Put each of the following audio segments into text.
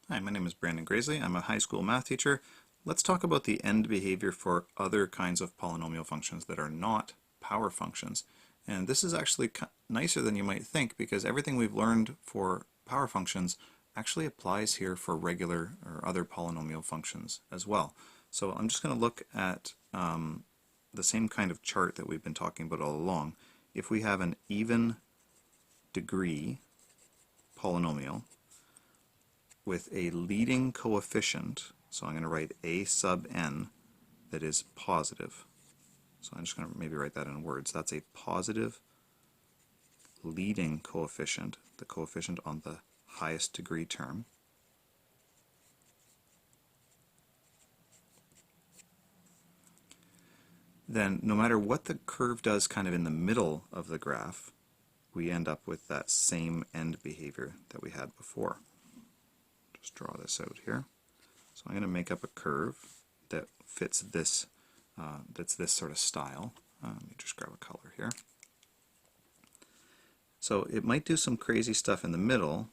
Hi, my name is Brandon Graisley. I'm a high school math teacher. Let's talk about the end behavior for other kinds of polynomial functions that are not power functions. And this is actually nicer than you might think because everything we've learned for power functions actually applies here for regular or other polynomial functions as well. So I'm just going to look at the same kind of chart that we've been talking about all along. If we have an even degree polynomial with a leading coefficient, so I'm going to write a sub n that is positive. So I'm just going to maybe write that in words. That's a positive leading coefficient, the coefficient on the highest degree term. Then no matter what the curve does kind of in the middle of the graph, we end up with that same end behavior that we had before. Just draw this out here. So I'm going to make up a curve that fits this, that's this sort of style. Let me just grab a color here. So it might do some crazy stuff in the middle,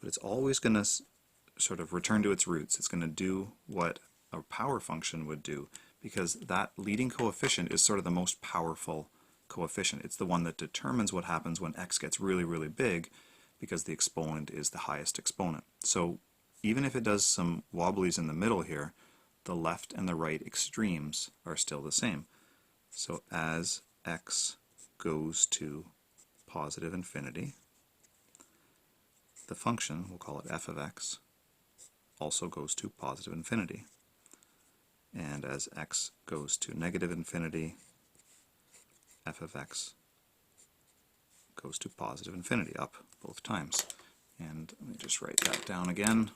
but it's always going to sort of return to its roots. It's going to do what a power function would do because that leading coefficient is sort of the most powerful coefficient. It's the one that determines what happens when x gets really, really big, because the exponent is the highest exponent. So even if it does some wobblies in the middle here, the left and the right extremes are still the same. So as x goes to positive infinity, the function, we'll call it f of x, also goes to positive infinity. And as x goes to negative infinity, f of x goes to positive infinity, up both times. And let me just write that down again.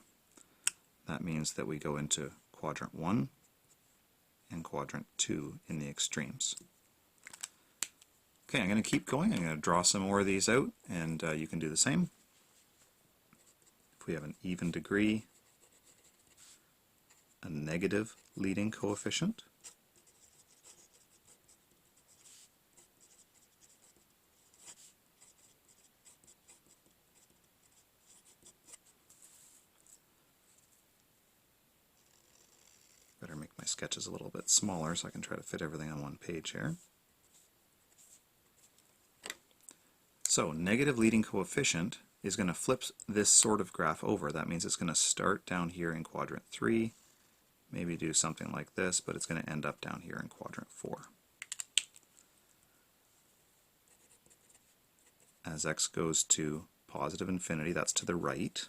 That means that we go into quadrant 1 and quadrant 2 in the extremes. Okay, I'm going to keep going. I'm going to draw some more of these out, and you can do the same. If we have an even degree, a negative leading coefficient, better make my sketches a little bit smaller so I can try to fit everything on one page here. So negative leading coefficient is going to flip this sort of graph over. That means it's going to start down here in quadrant 3, maybe do something like this, but it's going to end up down here in quadrant 4. As x goes to positive infinity, that's to the right,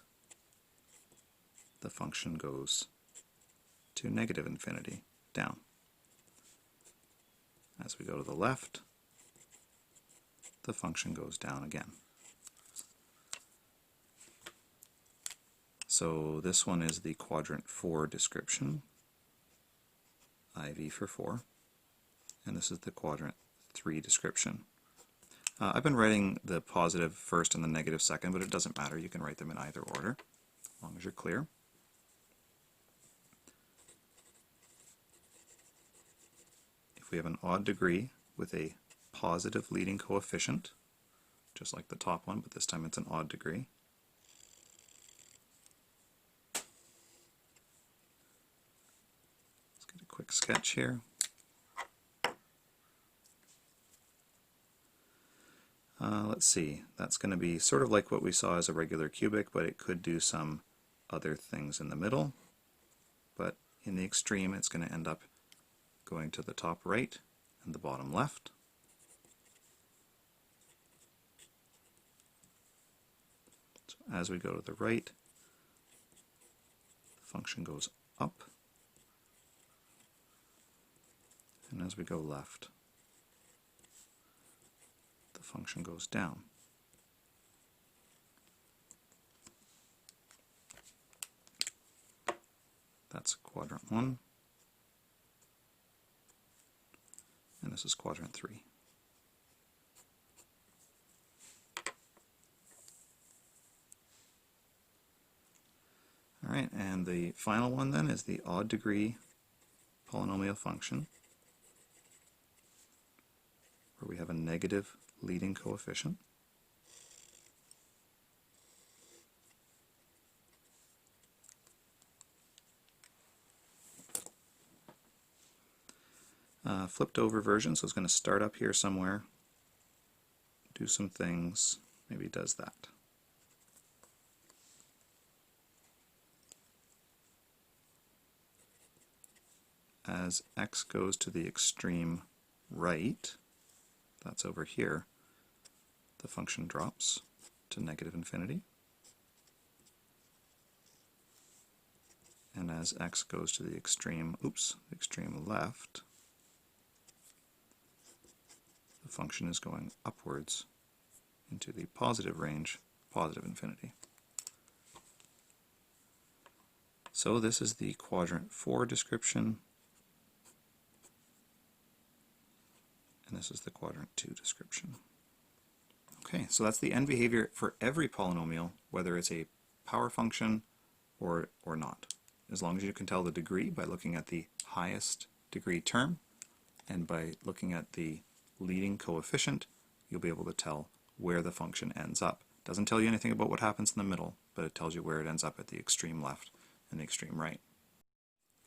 the function goes to negative infinity, down. As we go to the left, the function goes down again. So this one is the quadrant 4 description, IV for 4, and this is the quadrant 3 description. I've been writing the positive first and the negative second, but it doesn't matter. You can write them in either order, as long as you're clear. If we have an odd degree with a positive leading coefficient, just like the top one, but this time it's an odd degree, let's get a quick sketch here. Let's see, that's going to be sort of like what we saw as a regular cubic, but it could do some other things in the middle. But in the extreme, it's going to end up going to the top right and the bottom left. So as we go to the right, the function goes up, and as we go left, the function goes down. That's quadrant 1, and this is quadrant 3. Alright, and the final one then is the odd degree polynomial function, where we have a negative leading coefficient. flipped over version, so it's going to start up here somewhere, do some things, maybe it does that. As x goes to the extreme right, that's over here, the function drops to negative infinity. And as x goes to the extreme left, the function is going upwards into the positive range, positive infinity. So this is the quadrant 4 description, and this is the quadrant 2 description. Okay, so that's the end behavior for every polynomial, whether it's a power function or not. As long as you can tell the degree by looking at the highest degree term and by looking at the leading coefficient, you'll be able to tell where the function ends up. It doesn't tell you anything about what happens in the middle, but it tells you where it ends up at the extreme left and the extreme right.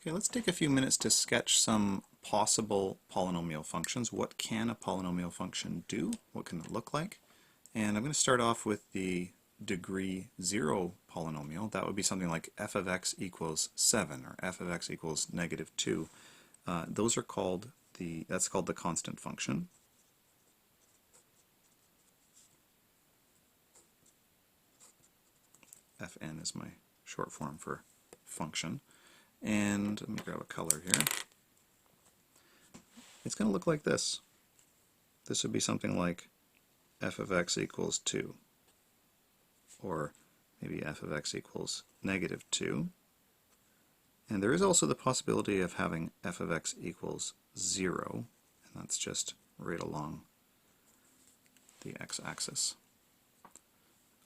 Okay, let's take a few minutes to sketch some possible polynomial functions. What can a polynomial function do? What can it look like? And I'm going to start off with the degree 0 polynomial. That would be something like f of x equals 7 or f of x equals negative 2. Those are called that's called the constant function. Fn is my short form for function. And let me grab a color here. It's going to look like this. This would be something like f of x equals 2. Or maybe f of x equals negative 2. And there is also the possibility of having f of x equals 0, and that's just right along the x-axis.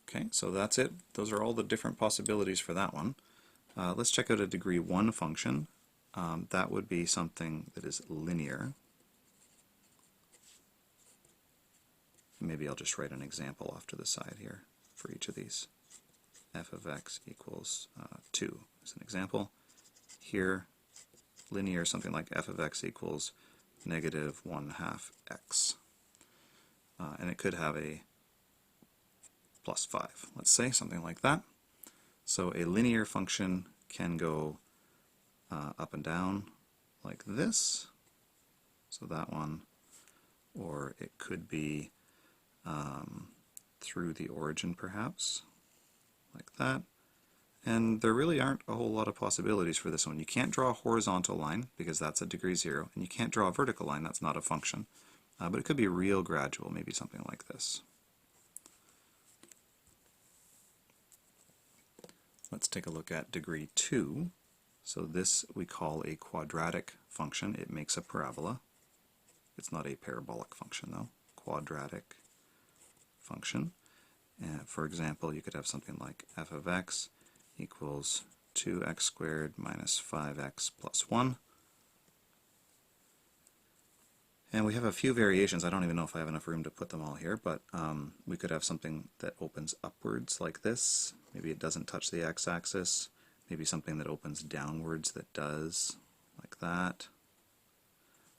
Okay, so that's it. Those are all the different possibilities for that one. Let's check out a degree 1 function. That would be something that is linear. Maybe I'll just write an example off to the side here for each of these. F of x equals 2 is an example. Here, linear is something like f of x equals negative 1/2 x. And it could have a plus 5, let's say, something like that. So a linear function can go up and down like this, so that one, or it could be through the origin perhaps, like that. And there really aren't a whole lot of possibilities for this one. You can't draw a horizontal line because that's at degree 0, and you can't draw a vertical line, that's not a function. But it could be real gradual, maybe something like this. Let's take a look at degree 2. So this we call a quadratic function. It makes a parabola. It's not a parabolic function though. Quadratic function. For example, you could have something like f of x equals 2x squared minus 5x plus 1. And we have a few variations. I don't even know if I have enough room to put them all here, but we could have something that opens upwards like this. Maybe it doesn't touch the x-axis. Maybe something that opens downwards that does, like that.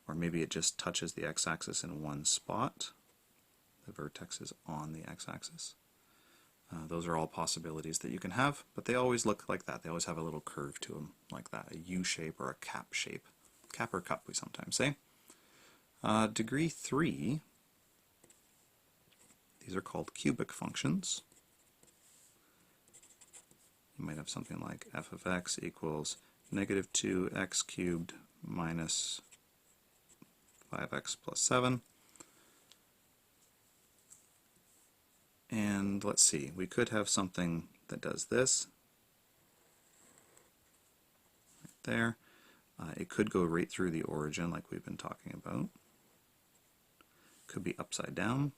Or maybe it just touches the x-axis in one spot. The vertex is on the x-axis. Those are all possibilities that you can have, but they always look like that. They always have a little curve to them, like that, a U shape or a cap shape. Cap or cup, we sometimes say. Degree 3, these are called cubic functions. You might have something like f of x equals negative 2x cubed minus 5x plus 7. And let's see, we could have something that does this, right there. It could go right through the origin like we've been talking about. Could be upside down,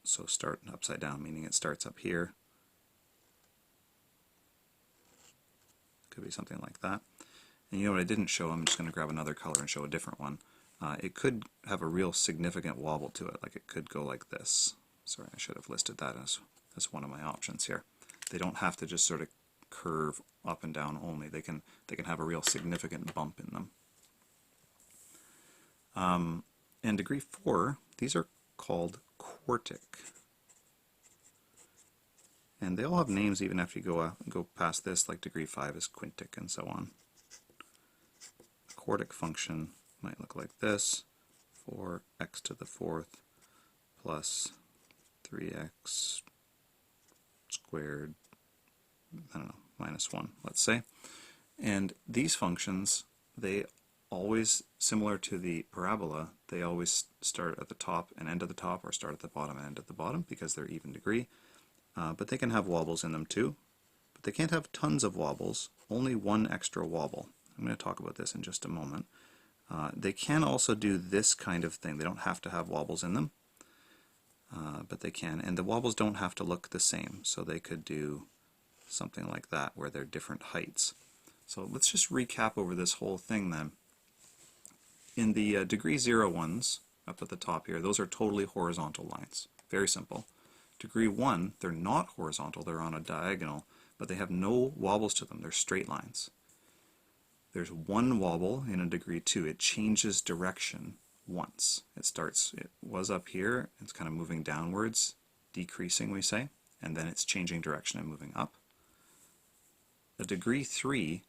so start upside down, meaning it starts up here. Could be something like that. And you know what I didn't show? I'm just going to grab another color and show a different one. It could have a real significant wobble to it, like it could go like this. Sorry, I should have listed that as one of my options here. They don't have to just sort of curve up and down only. They can have a real significant bump in them. And degree 4, these are called quartic. And they all have names even after you go past this, like degree 5 is quintic and so on. A quartic function might look like this: 4x to the 4th plus 3x squared, I don't know, minus 1, let's say. And these functions, they always, similar to the parabola, they always start at the top and end at the top, or start at the bottom and end at the bottom, because they're even degree. But they can have wobbles in them too. But they can't have tons of wobbles, only one extra wobble. I'm going to talk about this in just a moment. They can also do this kind of thing. They don't have to have wobbles in them, but they can. And the wobbles don't have to look the same, so they could do something like that, where they're different heights. So let's just recap over this whole thing then. In the degree 0 ones, up at the top here, those are totally horizontal lines. Very simple. Degree 1, they're not horizontal, they're on a diagonal, but they have no wobbles to them, they're straight lines. There's one wobble in a degree 2, it changes direction once. It was up here, it's kind of moving downwards, decreasing we say, and then it's changing direction and moving up. A degree 3,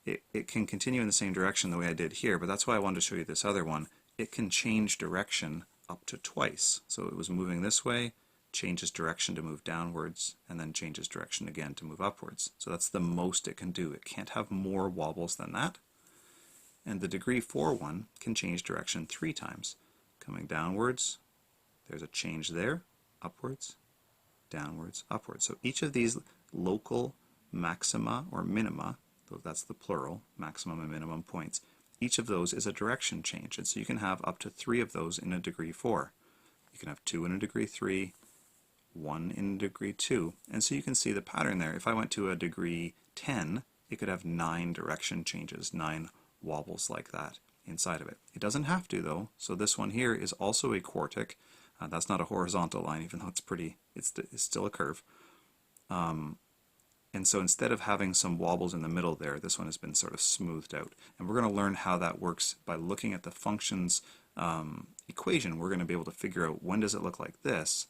it can continue in the same direction the way I did here, but that's why I wanted to show you this other one. It can change direction up to twice. So it was moving this way, changes direction to move downwards, and then changes direction again to move upwards. So that's the most it can do. It can't have more wobbles than that. And the degree 4 one can change direction 3 times. Coming downwards, there's a change there, upwards, downwards, upwards. So each of these local maxima or minima, that's the plural, maximum and minimum points, each of those is a direction change. And so you can have up to 3 of those in a degree 4. You can have 2 in a degree 3, 1 in a degree 2. And so you can see the pattern there. If I went to a degree 10, it could have 9 direction changes, 9 wobbles like that inside of it. It doesn't have to though. So this one here is also a quartic. That's not a horizontal line, even though it's still a curve. And so instead of having some wobbles in the middle there, this one has been sort of smoothed out. And we're going to learn how that works by looking at the function's equation. We're going to be able to figure out when does it look like this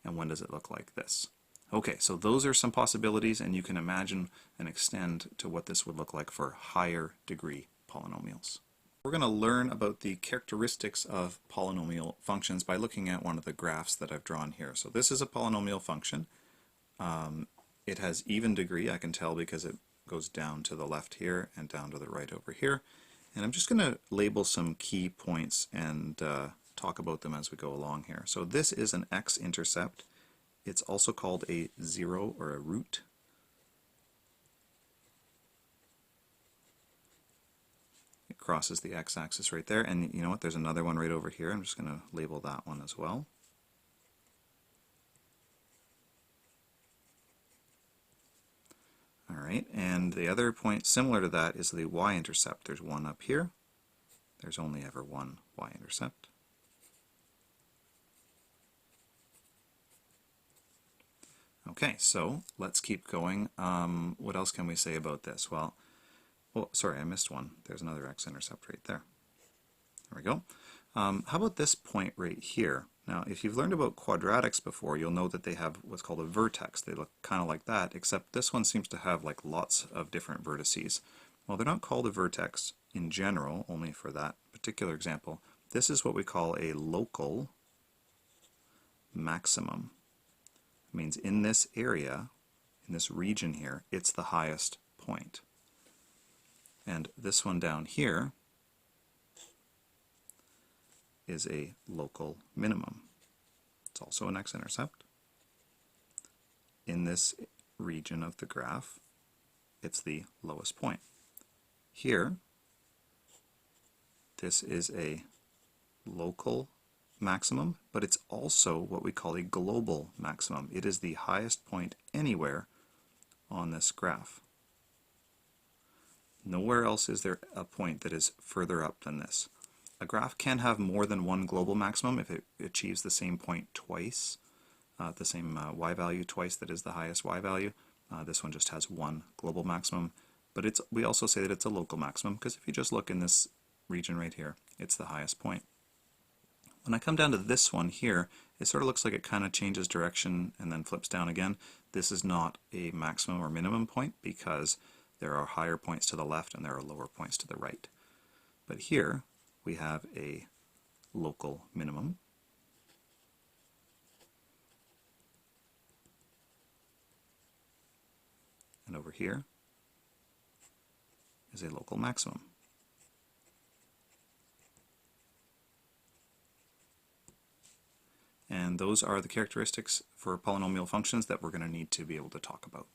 and when does it look like this. Okay, so those are some possibilities, and you can imagine and extend to what this would look like for higher degree polynomials. We're going to learn about the characteristics of polynomial functions by looking at one of the graphs that I've drawn here. So this is a polynomial function. It has even degree, I can tell because it goes down to the left here and down to the right over here. And I'm just going to label some key points and talk about them as we go along here. So this is an x-intercept. It's also called a zero or a root. It crosses the x-axis right there. And you know what, there's another one right over here. I'm just going to label that one as well. Alright, and the other point similar to that is the y-intercept. There's one up here. There's only ever one y-intercept. Okay, so let's keep going. What else can we say about this? Well, oh, sorry, I missed one. There's another x-intercept right there. There we go. How about this point right here? Now, if you've learned about quadratics before, you'll know that they have what's called a vertex. They look kind of like that, except this one seems to have like lots of different vertices. Well, they're not called a vertex in general, only for that particular example. This is what we call a local maximum. It means in this area, in this region here, it's the highest point. And this one down here is a local minimum. It's also an x-intercept. In this region of the graph, it's the lowest point. Here, this is a local maximum, but it's also what we call a global maximum. It is the highest point anywhere on this graph. Nowhere else is there a point that is further up than this. A graph can have more than one global maximum if it achieves the same point twice, the same y value twice that is the highest y value. This one just has one global maximum, but we also say that it's a local maximum because if you just look in this region right here, it's the highest point. When I come down to this one here, it sort of looks like it kind of changes direction and then flips down again. This is not a maximum or minimum point because there are higher points to the left and there are lower points to the right. But here we have a local minimum. And over here is a local maximum. And those are the characteristics for polynomial functions that we're going to need to be able to talk about.